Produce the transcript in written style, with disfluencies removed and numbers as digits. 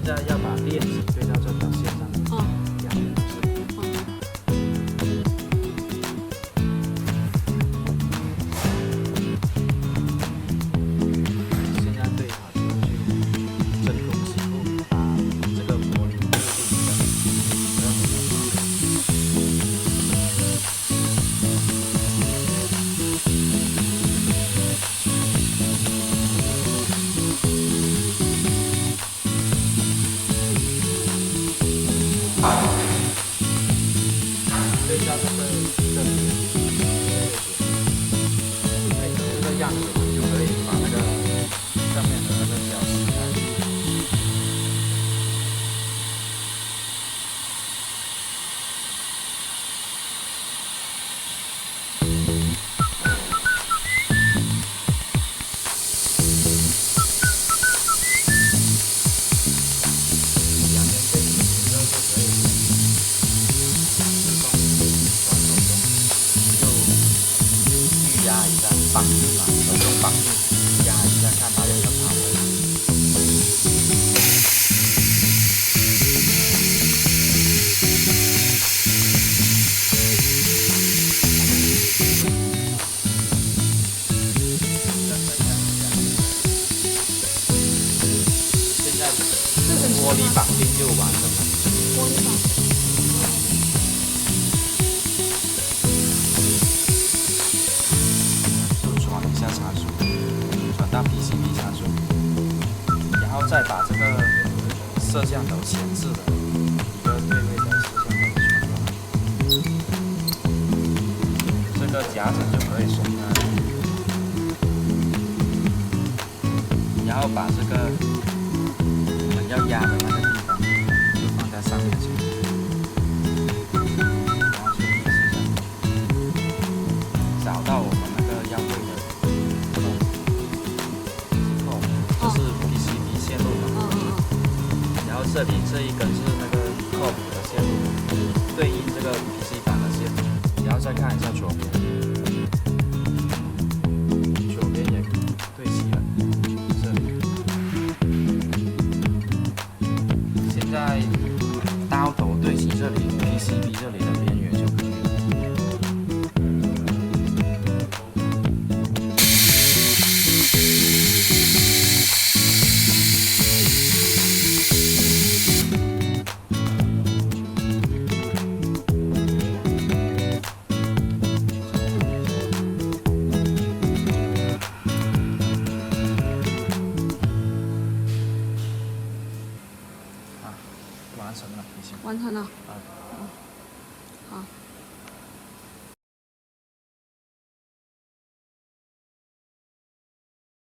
在要把链子对到这条线上。哦。这样子。现在对好就去真空洗后，把这个玻璃固定对到这里，这个样子就可以把那个上面的那个胶撕开。两边对齐之后就可以自动往手中就预压一下，绑定嘛，手动绑定，压一下看它有没有卡位。现在玻璃绑定就完成了。玻璃绑。就转一下参数，转到 PCB 参数，然后再把这个摄像头前置的一个对位的摄像头传过来，这个夹层就可以松开，然后把这个我们要压的那个地方就放在上面去。然后去一个摄像头，找到我们那个要对的扣，就是 PCB 线路嘛。然后这里这一根是那个 COP 的线路，对应这个 PC 板的线路。然后再看一下左边，左边也对齐了，这里。现在刀头对齐这里 PCB 这里的边缘就可以了。完成了，已经。完成了。啊。好。